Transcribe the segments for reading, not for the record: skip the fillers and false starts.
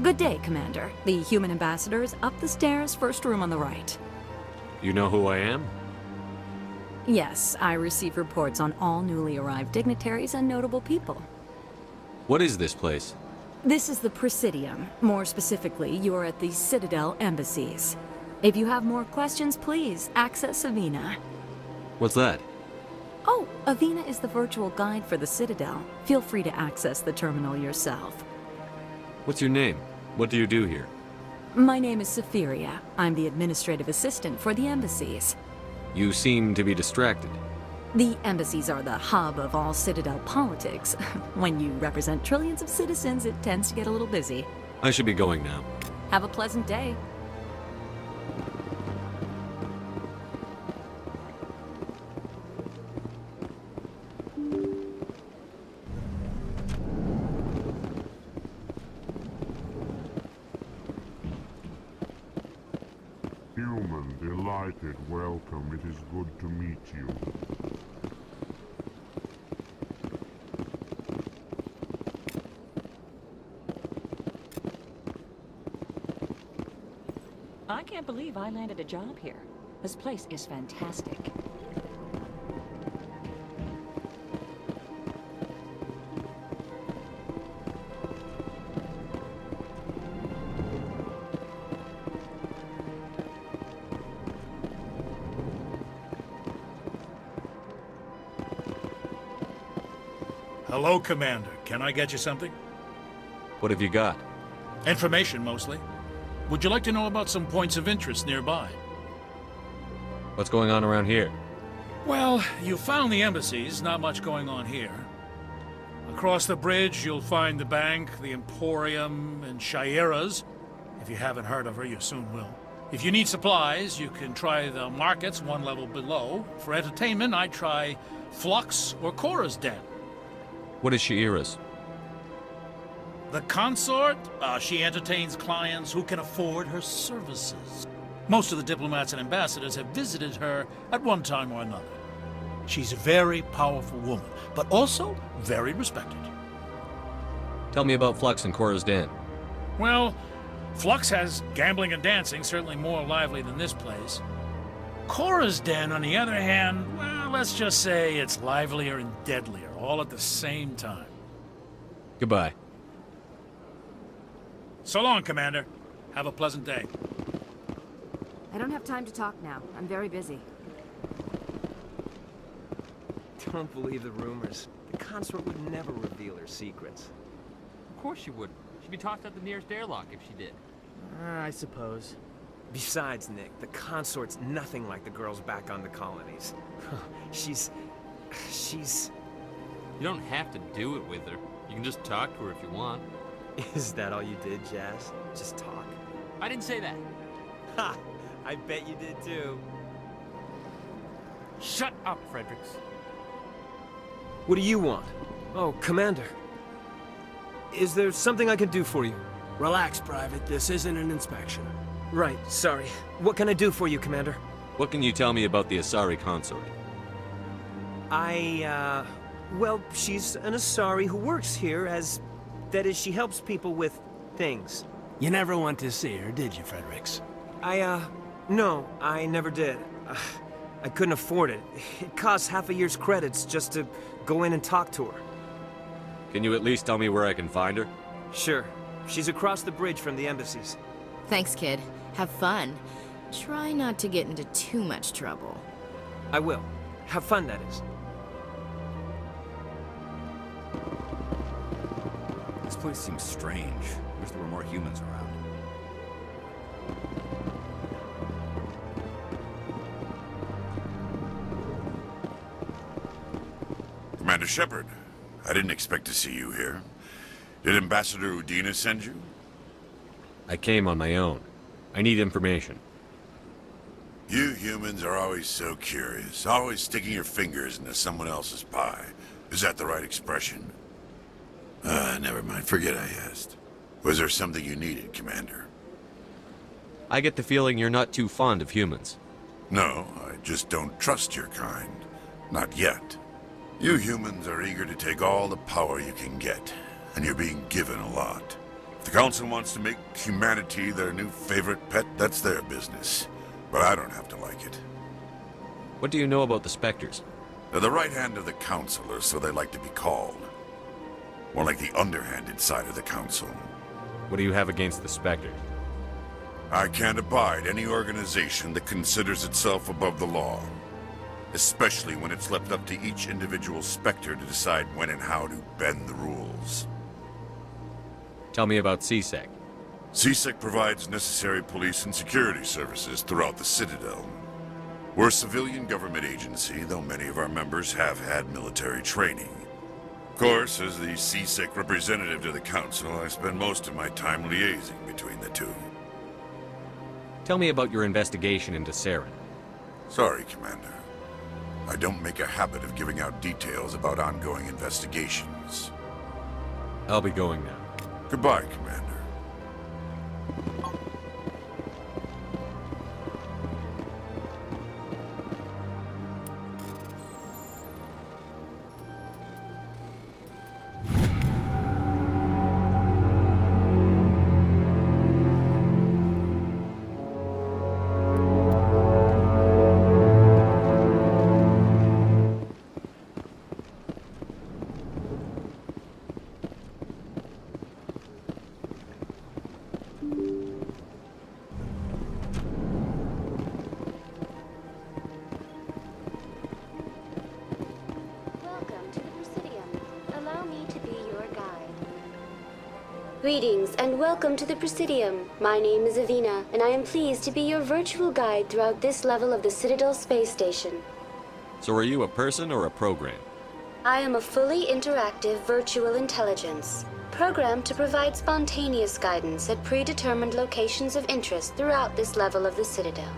Good day, Commander. The human ambassador is up the stairs, first room on the right. You know who I am? Yes, I receive reports on all newly arrived dignitaries and notable people. What is this place? This is the Presidium. More specifically, you are at the Citadel embassies. If you have more questions, please access Avina. What's that? Oh, Avina is the virtual guide for the Citadel. Feel free to access the terminal yourself. What's your name? What do you do here? My name is Safiria. I'm the administrative assistant for the embassies. You seem to be distracted. The embassies are the hub of all Citadel politics. When you represent trillions of citizens, it tends to get a little busy. I should be going now. Have a pleasant day. Human, delighted welcome. It is good to meet you. I can't believe I landed a job here. This place is fantastic. Hello, Commander. Can I get you something? What have you got? Information, mostly. Would you like to know about some points of interest nearby? What's going on around here? Well, you found the embassies, not much going on here. Across the bridge, you'll find the bank, the Emporium, and Shaira's. If you haven't heard of her, you soon will. If you need supplies, you can try the markets one level below. For entertainment, I'd try Flux or Cora's Den. What is Shaira's? The consort? She entertains clients who can afford her services. Most of the diplomats and ambassadors have visited her at one time or another. She's a very powerful woman, but also very respected. Tell me about Flux and Cora's Den. Well, Flux has gambling and dancing, certainly more lively than this place. Cora's Den, on the other hand, well, let's just say it's livelier and deadlier, all at the same time. Goodbye. So long, Commander. Have a pleasant day. I don't have time to talk now. I'm very busy. Don't believe the rumors. The consort would never reveal her secrets. Of course she would. She'd be tossed at the nearest airlock if she did. I suppose. Besides, Nick, the consort's nothing like the girls back on the colonies. She's... You don't have to do it with her. You can just talk to her if you want. Is that all you did, Jazz? Just talk? I didn't say that. Ha! I bet you did too. Shut up, Fredericks. What do you want? Oh, Commander. Is there something I can do for you? Relax, Private. This isn't an inspection. Right, sorry. What can I do for you, Commander? What can you tell me about the Asari consort? Well, she's an Asari who works here as... That is, she helps people with things. You never went to see her, did you, Fredericks? No, I never did. I couldn't afford it. It costs half a year's credits just to go in and talk to her. Can you at least tell me where I can find her? Sure. She's across the bridge from the embassies. Thanks, kid. Have fun. Try not to get into too much trouble. I will. Have fun, that is. This place seems strange. Wish there were more humans around. Commander Shepard, I didn't expect to see you here. Did Ambassador Udina send you? I came on my own. I need information. You humans are always so curious, always sticking your fingers into someone else's pie. Is that the right expression? Never mind. Forget I asked. Was there something you needed, Commander? I get the feeling you're not too fond of humans. No, I just don't trust your kind. Not yet. You humans are eager to take all the power you can get, and you're being given a lot. If the Council wants to make humanity their new favorite pet, that's their business. But I don't have to like it. What do you know about the Spectres? They're the right hand of the Council, or so they like to be called. More like the underhanded side of the Council. What do you have against the Spectres? I can't abide any organization that considers itself above the law. Especially when it's left up to each individual Spectre to decide when and how to bend the rules. Tell me about CSEC. CSEC provides necessary police and security services throughout the Citadel. We're a civilian government agency, though many of our members have had military training. Of course, as the CSEC representative to the Council, I spend most of my time liaising between the two. Tell me about your investigation into Saren. Sorry, Commander. I don't make a habit of giving out details about ongoing investigations. I'll be going now. Goodbye, Commander. Greetings and welcome to the Presidium. My name is Avina, and I am pleased to be your virtual guide throughout this level of the Citadel space station. So are you a person or a program? I am a fully interactive virtual intelligence, programmed to provide spontaneous guidance at predetermined locations of interest throughout this level of the Citadel.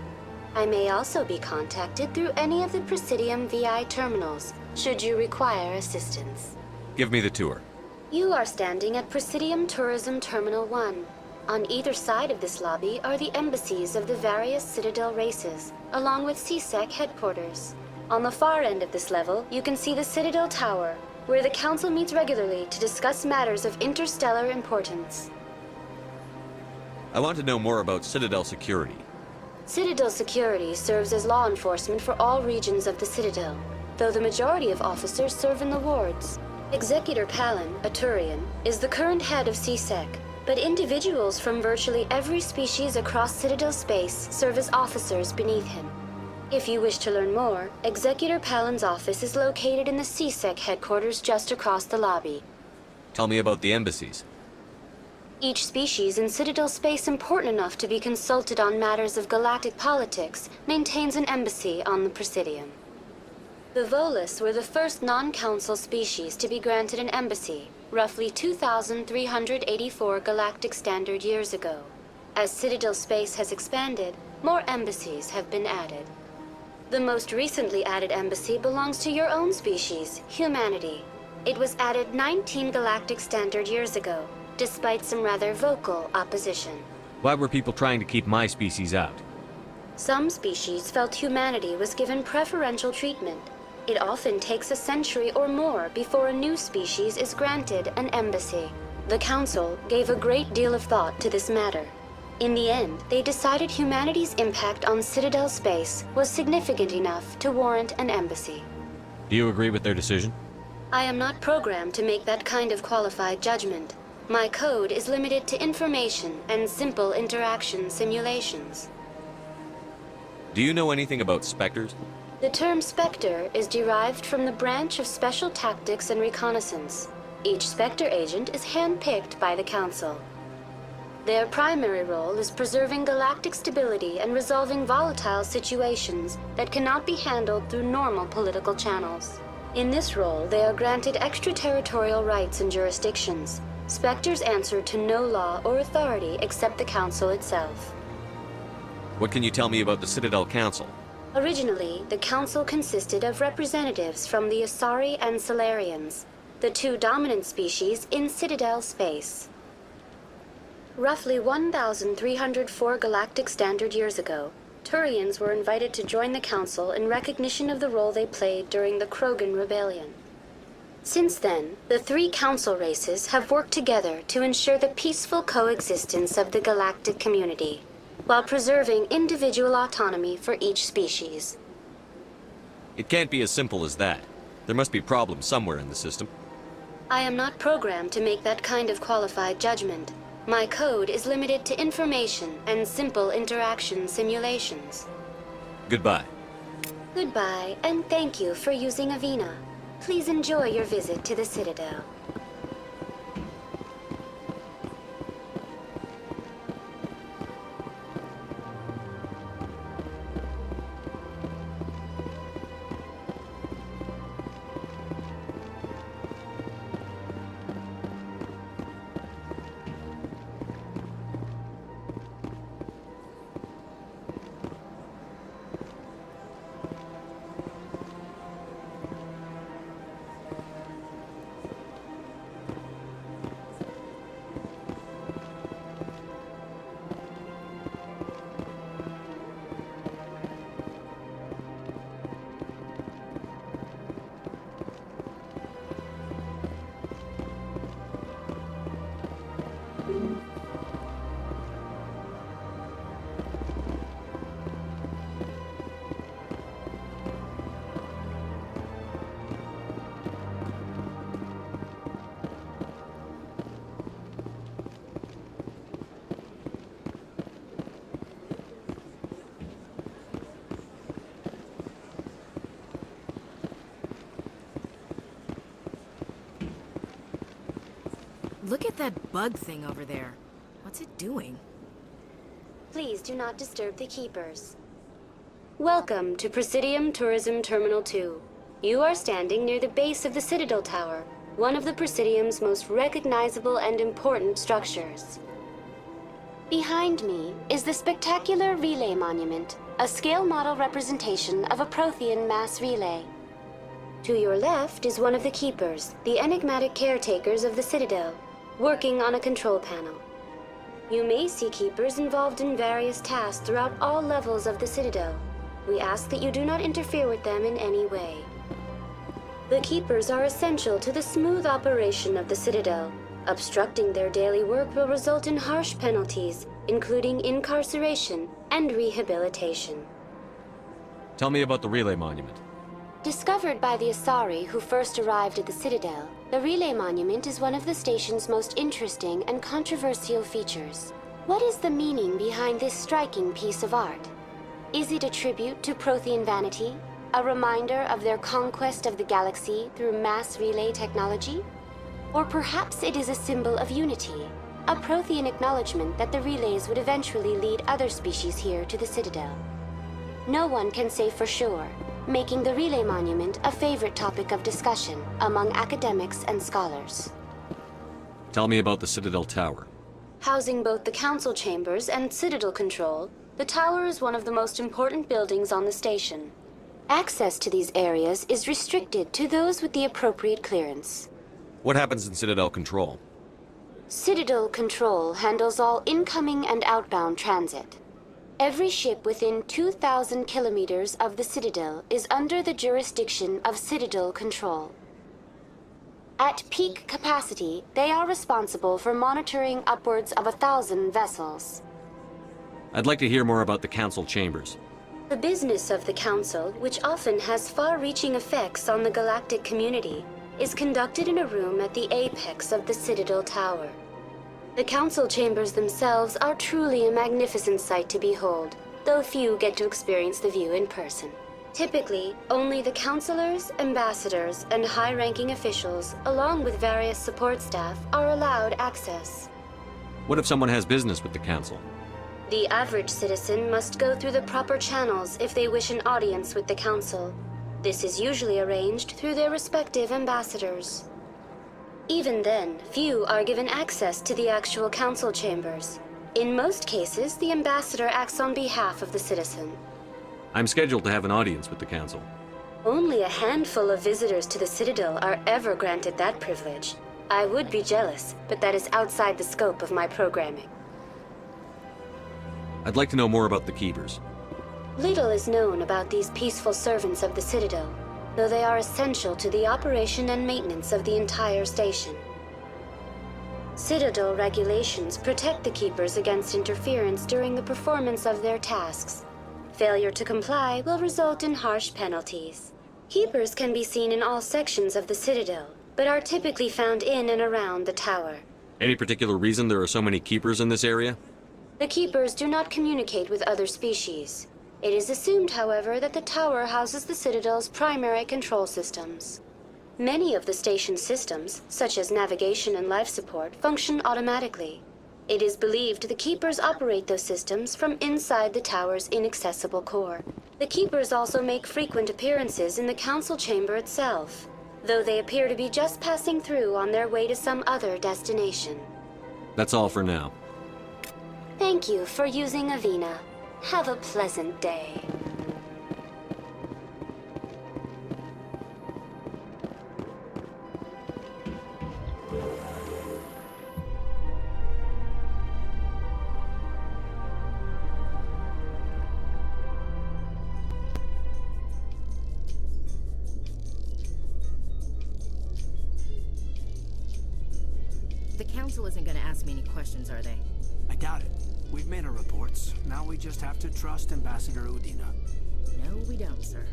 I may also be contacted through any of the Presidium VI terminals, should you require assistance. Give me the tour. You are standing at Presidium Tourism Terminal 1. On either side of this lobby are the embassies of the various Citadel races, along with CSEC headquarters. On the far end of this level, you can see the Citadel Tower, where the Council meets regularly to discuss matters of interstellar importance. I want to know more about Citadel security. Citadel security serves as law enforcement for all regions of the Citadel, though the majority of officers serve in the wards. Executor Palin, a Turian, is the current head of CSEC, but individuals from virtually every species across Citadel space serve as officers beneath him. If you wish to learn more, Executor Palin's office is located in the CSEC headquarters just across the lobby. Tell me about the embassies. Each species in Citadel space important enough to be consulted on matters of galactic politics maintains an embassy on the Presidium. The Volus were the first non-council species to be granted an embassy, roughly 2,384 galactic standard years ago. As Citadel space has expanded, more embassies have been added. The most recently added embassy belongs to your own species, humanity. It was added 19 galactic standard years ago, despite some rather vocal opposition. Why were people trying to keep my species out? Some species felt humanity was given preferential treatment. It often takes a century or more before a new species is granted an embassy. The Council gave a great deal of thought to this matter. In the end, they decided humanity's impact on Citadel space was significant enough to warrant an embassy. Do you agree with their decision? I am not programmed to make that kind of qualified judgment. My code is limited to information and simple interaction simulations. Do you know anything about Spectres? The term Spectre is derived from the branch of Special Tactics and Reconnaissance. Each Spectre agent is handpicked by the Council. Their primary role is preserving galactic stability and resolving volatile situations that cannot be handled through normal political channels. In this role, they are granted extraterritorial rights and jurisdictions. Spectres answer to no law or authority except the Council itself. What can you tell me about the Citadel Council? Originally, the Council consisted of representatives from the Asari and Solarians, the two dominant species in Citadel space. Roughly 1,304 galactic standard years ago, Turians were invited to join the Council in recognition of the role they played during the Krogan Rebellion. Since then, the three council races have worked together to ensure the peaceful coexistence of the galactic community, while preserving individual autonomy for each species. It can't be as simple as that. There must be problems somewhere in the system. I am not programmed to make that kind of qualified judgment. My code is limited to information and simple interaction simulations. Goodbye. Goodbye, and thank you for using Avina. Please enjoy your visit to the Citadel. Look at that bug thing over there. What's it doing? Please do not disturb the keepers. Welcome to Presidium Tourism Terminal 2. You are standing near the base of the Citadel Tower, one of the Presidium's most recognizable and important structures. Behind me is the spectacular Relay Monument, a scale model representation of a Prothean mass relay. To your left is one of the keepers, the enigmatic caretakers of the Citadel, working on a control panel. You may see keepers involved in various tasks throughout all levels of the Citadel. We ask that you do not interfere with them in any way. The keepers are essential to the smooth operation of the Citadel. Obstructing their daily work will result in harsh penalties, including incarceration and rehabilitation. Tell me about the Relay Monument. Discovered by the Asari who first arrived at the Citadel, the Relay Monument is one of the station's most interesting and controversial features. What is the meaning behind this striking piece of art? Is it a tribute to Prothean vanity? A reminder of their conquest of the galaxy through mass relay technology? Or perhaps it is a symbol of unity, a Prothean acknowledgement that the relays would eventually lead other species here to the Citadel. No one can say for sure, making the Relay Monument a favorite topic of discussion among academics and scholars. Tell me about the Citadel Tower. Housing both the council chambers and Citadel control, the tower is one of the most important buildings on the station. Access to these areas is restricted to those with the appropriate clearance. What happens in Citadel Control? Citadel Control handles all incoming and outbound transit. Every ship within 2,000 kilometers of the Citadel is under the jurisdiction of Citadel Control. At peak capacity, they are responsible for monitoring upwards of 1,000 vessels. I'd like to hear more about the Council Chambers. The business of the Council, which often has far-reaching effects on the galactic community, is conducted in a room at the apex of the Citadel Tower. The council chambers themselves are truly a magnificent sight to behold, though few get to experience the view in person. Typically, only the councilors, ambassadors, and high-ranking officials, along with various support staff, are allowed access. What if someone has business with the Council? The average citizen must go through the proper channels if they wish an audience with the council. This is usually arranged through their respective ambassadors. Even then, few are given access to the actual council chambers. In most cases, the ambassador acts on behalf of the citizen. I'm scheduled to have an audience with the Council. Only a handful of visitors to the Citadel are ever granted that privilege. I would be jealous, but that is outside the scope of my programming. I'd like to know more about the Keepers. Little is known about these peaceful servants of the Citadel. though they are essential to the operation and maintenance of the entire station. Citadel regulations protect the Keepers against interference during the performance of their tasks. Failure to comply will result in harsh penalties. Keepers can be seen in all sections of the Citadel, but are typically found in and around the tower. Any particular reason there are so many keepers in this area? The Keepers do not communicate with other species. It is assumed, however, that the tower houses the Citadel's primary control systems. Many of the station's systems, such as navigation and life support, function automatically. It is believed the Keepers operate those systems from inside the tower's inaccessible core. The Keepers also make frequent appearances in the Council Chamber itself, though they appear to be just passing through on their way to some other destination. That's all for now. Thank you for using Avina. Have a pleasant day. The Council isn't gonna ask me any questions, are they? I doubt it. We've made our reports. Now we just have to trust Ambassador Udina. No, we don't, sir.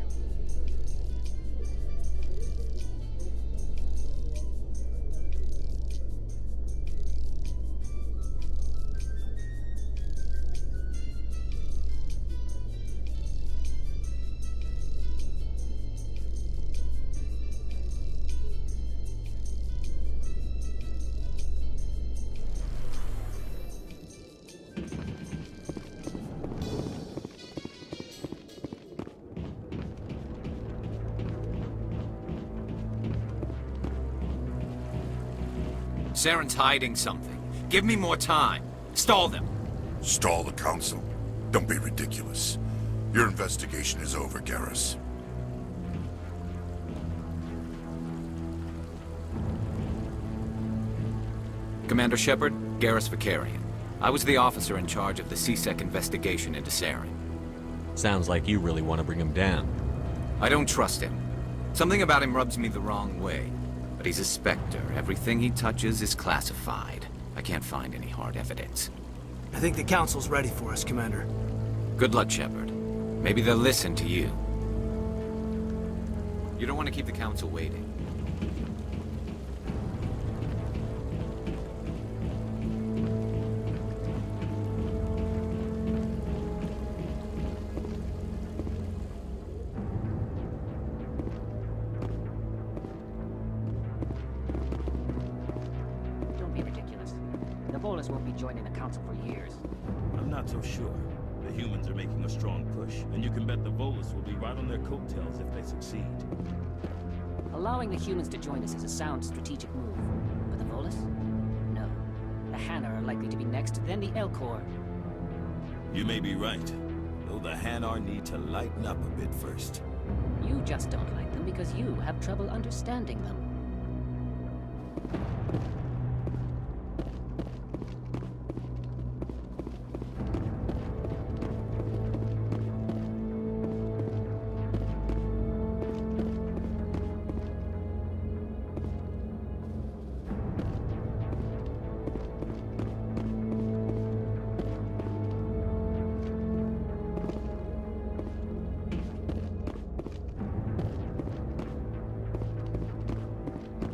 Saren's hiding something. Give me more time. Stall them. Stall the Council? Don't be ridiculous. Your investigation is over, Garrus. Commander Shepard, Garrus Vicarian. I was the officer in charge of the C-Sec investigation into Saren. Sounds like you really want to bring him down. I don't trust him. Something about him rubs me the wrong way. But he's a Spectre. Everything he touches is classified. I can't find any hard evidence. I think the Council's ready for us, Commander. Good luck, Shepard. Maybe they'll listen to you. You don't want to keep the Council waiting. Won't be joining the Council for years. I'm not so sure. The humans are making a strong push, and you can bet the Volus will be right on their coattails if they succeed. Allowing the humans to join us is a sound strategic move. But the Volus? No. The Hanar are likely to be next, then the Elcor. You may be right, though the Hanar need to lighten up a bit first. You just don't like them because you have trouble understanding them.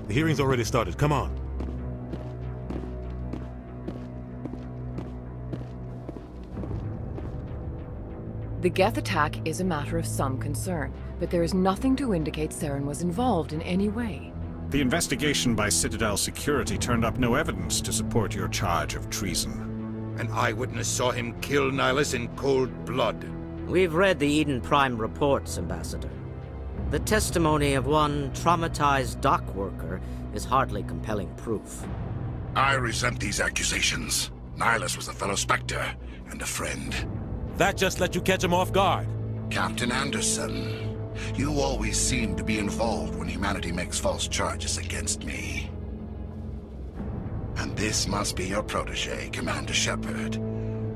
The hearing's already started. Come on. The Geth attack is a matter of some concern, but there is nothing to indicate Saren was involved in any way. The investigation by Citadel Security turned up no evidence to support your charge of treason. An eyewitness saw him kill Nihilus in cold blood. We've read the Eden Prime reports, Ambassador. The testimony of one traumatized dock worker is hardly compelling proof. I resent these accusations. Nihilus was a fellow Spectre and a friend. That just let you catch him off guard. Captain Anderson, you always seem to be involved when humanity makes false charges against me. And this must be your protege, Commander Shepard,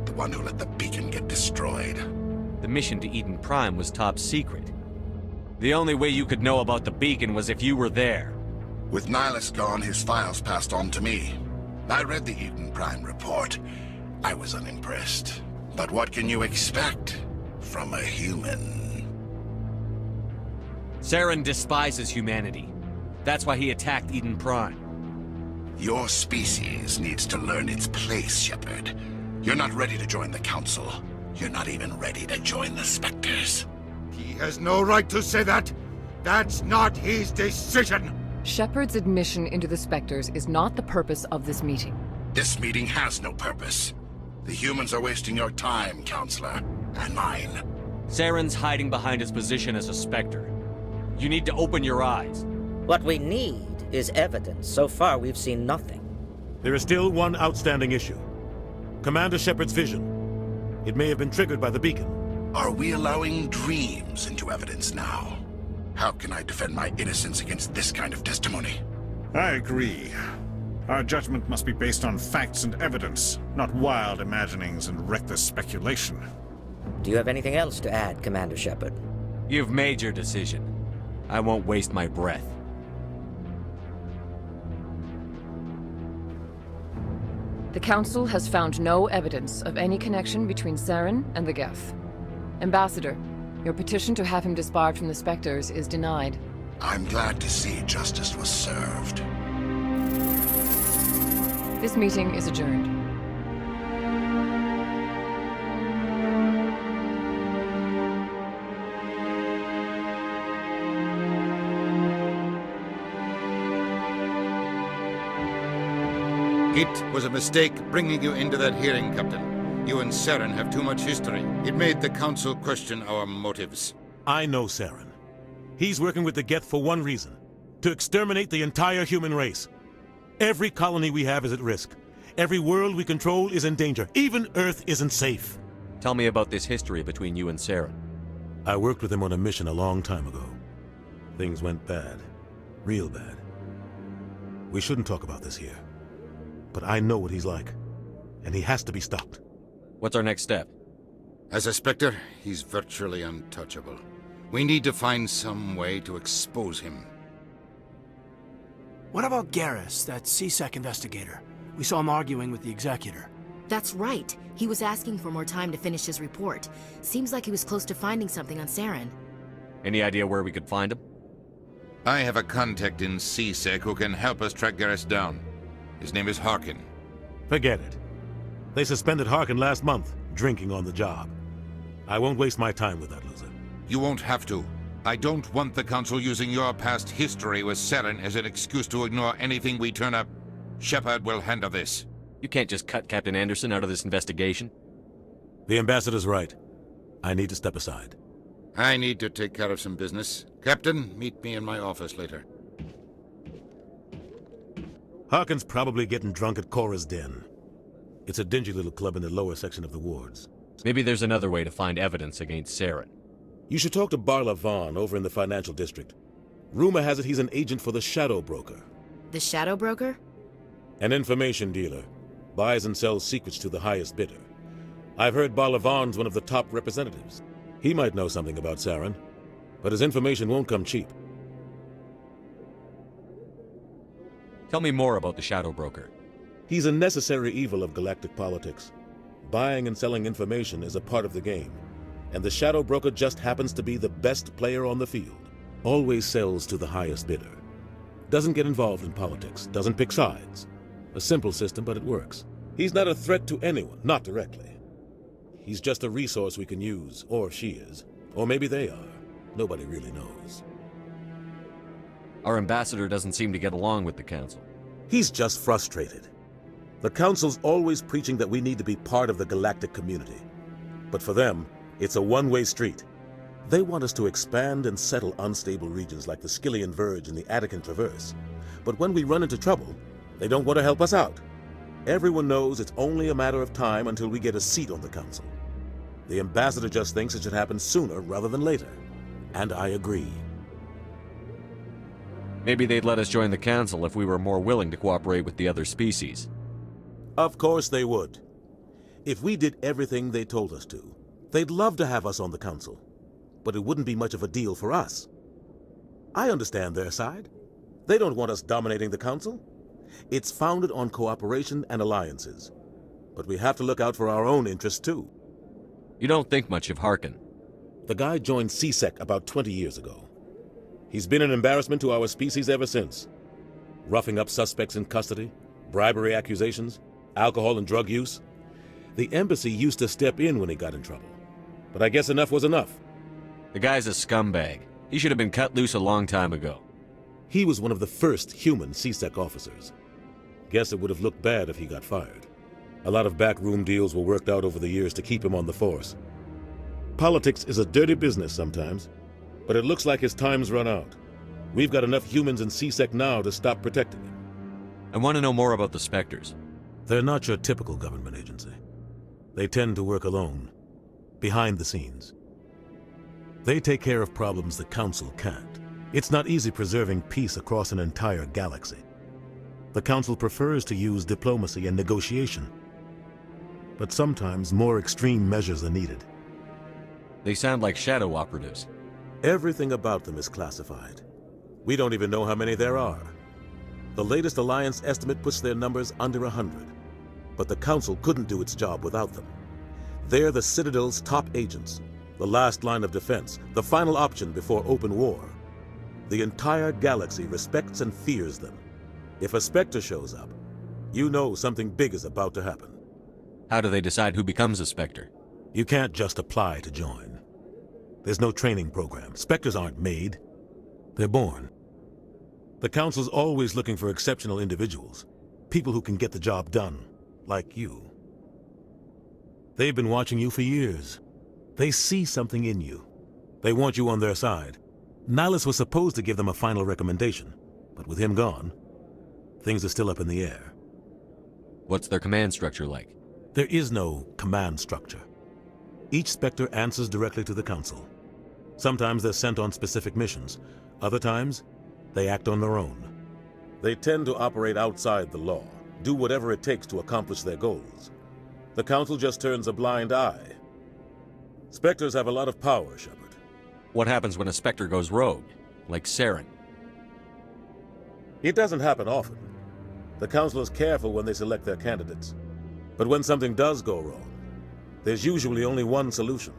the one who let the beacon get destroyed. The mission to Eden Prime was top secret. The only way you could know about the beacon was if you were there. With Nihilus gone, his files passed on to me. I read the Eden Prime report. I was unimpressed. But what can you expect from a human? Saren despises humanity. That's why he attacked Eden Prime. Your species needs to learn its place, Shepard. You're not ready to join the Council. You're not even ready to join the Spectres. He has no right to say that. That's not his decision. Shepard's admission into the Spectres is not the purpose of this meeting. This meeting has no purpose. The humans are wasting your time, Counselor, and mine. Saren's hiding behind his position as a Spectre. You need to open your eyes. What we need is evidence. So far, we've seen nothing. There is still one outstanding issue. Commander Shepard's vision. It may have been triggered by the beacon. Are we allowing dreams into evidence now? How can I defend my innocence against this kind of testimony? I agree. Our judgment must be based on facts and evidence, not wild imaginings and reckless speculation. Do you have anything else to add, Commander Shepard? You've made your decision. I won't waste my breath. The Council has found no evidence of any connection between Saren and the Geth. Ambassador, your petition to have him disbarred from the Spectres is denied. I'm glad to see justice was served. This meeting is adjourned. It was a mistake bringing you into that hearing, Captain. You and Saren have too much history. It made the Council question our motives. I know Saren. He's working with the Geth for one reason. To exterminate the entire human race. Every colony we have is at risk. Every world we control is in danger. Even Earth isn't safe. Tell me about this history between you and Saren. I worked with him on a mission a long time ago. Things went bad. Real bad. We shouldn't talk about this here. But I know what he's like. And he has to be stopped. What's our next step? As a Spectre, he's virtually untouchable. We need to find some way to expose him. What about Garrus, that C-Sec investigator? We saw him arguing with the Executor. That's right. He was asking for more time to finish his report. Seems like he was close to finding something on Saren. Any idea where we could find him? I have a contact in C-Sec who can help us track Garrus down. His name is Harkin. Forget it. They suspended Harkin last month, drinking on the job. I won't waste my time with that loser. You won't have to. I don't want the Council using your past history with Saren as an excuse to ignore anything we turn up. Shepard will handle this. You can't just cut Captain Anderson out of this investigation. The Ambassador's right. I need to step aside. I need to take care of some business. Captain, meet me in my office later. Harkin's probably getting drunk at Cora's Den. It's a dingy little club in the lower section of the wards. Maybe there's another way to find evidence against Saren. You should talk to Barla Vaughn over in the financial district. Rumor has it he's an agent for the Shadow Broker. The Shadow Broker? An information dealer. Buys and sells secrets to the highest bidder. I've heard Barla Vaughn's one of the top representatives. He might know something about Saren, but his information won't come cheap. Tell me more about the Shadow Broker. He's a necessary evil of galactic politics. Buying and selling information is a part of the game, and the Shadow Broker just happens to be the best player on the field. Always sells to the highest bidder. Doesn't get involved in politics, doesn't pick sides. A simple system, but it works. He's not a threat to anyone, not directly. He's just a resource we can use, or she is. Or maybe they are. Nobody really knows. Our ambassador doesn't seem to get along with the Council. He's just frustrated. The Council's always preaching that we need to be part of the galactic community. But for them, it's a one-way street. They want us to expand and settle unstable regions like the Skillian Verge and the Attican Traverse. But when we run into trouble, they don't want to help us out. Everyone knows it's only a matter of time until we get a seat on the Council. The ambassador just thinks it should happen sooner rather than later. And I agree. Maybe they'd let us join the Council if we were more willing to cooperate with the other species. Of course they would. If we did everything they told us to, they'd love to have us on the Council. But it wouldn't be much of a deal for us. I understand their side. They don't want us dominating the Council. It's founded on cooperation and alliances. But we have to look out for our own interests, too. You don't think much of Harkin. The guy joined CSEC about 20 years ago. He's been an embarrassment to our species ever since. Roughing up suspects in custody, bribery accusations, alcohol and drug use. The embassy used to step in when he got in trouble. But I guess enough was enough. The guy's a scumbag. He should have been cut loose a long time ago. He was one of the first human CSEC officers. Guess it would have looked bad if he got fired. A lot of backroom deals were worked out over the years to keep him on the force. Politics is a dirty business sometimes, but it looks like his time's run out. We've got enough humans in CSEC now to stop protecting him. I want to know more about the Spectres. They're not your typical government agency. They tend to work alone, behind the scenes. They take care of problems the Council can't. It's not easy preserving peace across an entire galaxy. The Council prefers to use diplomacy and negotiation. But sometimes more extreme measures are needed. They sound like shadow operatives. Everything about them is classified. We don't even know how many there are. The latest Alliance estimate puts their numbers under 100. But the Council couldn't do its job without them. They're the Citadel's top agents, the last line of defense, the final option before open war. The entire galaxy respects and fears them. If a Spectre shows up, you know something big is about to happen. How do they decide who becomes a Spectre? You can't just apply to join. There's no training program. Spectres aren't made. They're born. The Council's always looking for exceptional individuals. People who can get the job done, like you. They've been watching you for years. They see something in you. They want you on their side. Nihilus was supposed to give them a final recommendation, but with him gone, things are still up in the air. What's their command structure like? There is no command structure. Each Spectre answers directly to the Council. Sometimes they're sent on specific missions. Other times, they act on their own. They tend to operate outside the law, do whatever it takes to accomplish their goals. The Council just turns a blind eye. Spectres have a lot of power, Shepard. What happens when a Spectre goes rogue, like Saren? It doesn't happen often. The Council is careful when they select their candidates. But when something does go wrong, there's usually only one solution.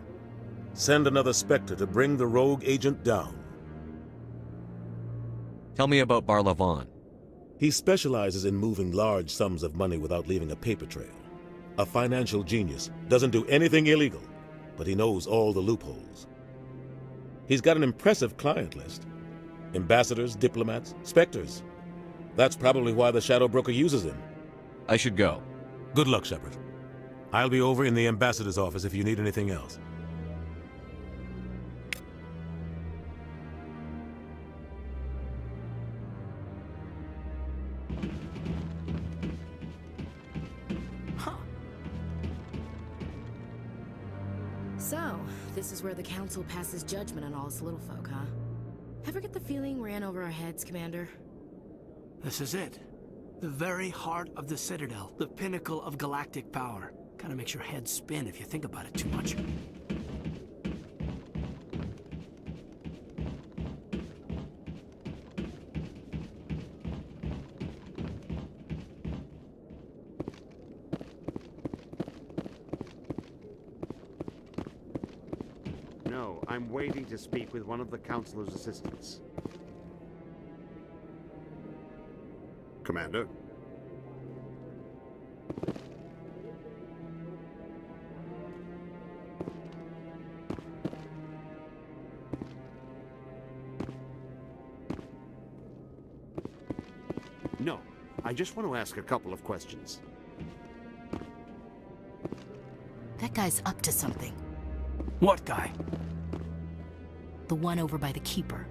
Send another Spectre to bring the rogue agent down. Tell me about Barlavon. He specializes in moving large sums of money without leaving a paper trail. A financial genius, doesn't do anything illegal, but he knows all the loopholes. He's got an impressive client list. Ambassadors, diplomats, Spectres. That's probably why the Shadow Broker uses him. I should go. Good luck, Shepard. I'll be over in the Ambassador's office if you need anything else. So, this is where the Council passes judgment on all us little folk, huh? Ever get the feeling we're in over our heads, Commander? This is it. The very heart of the Citadel, the pinnacle of galactic power. Kinda makes your head spin if you think about it too much. No, I'm waiting to speak with one of the Councilor's assistants. Commander? No, I just want to ask a couple of questions. That guy's up to something. What guy? The one over by the Keeper.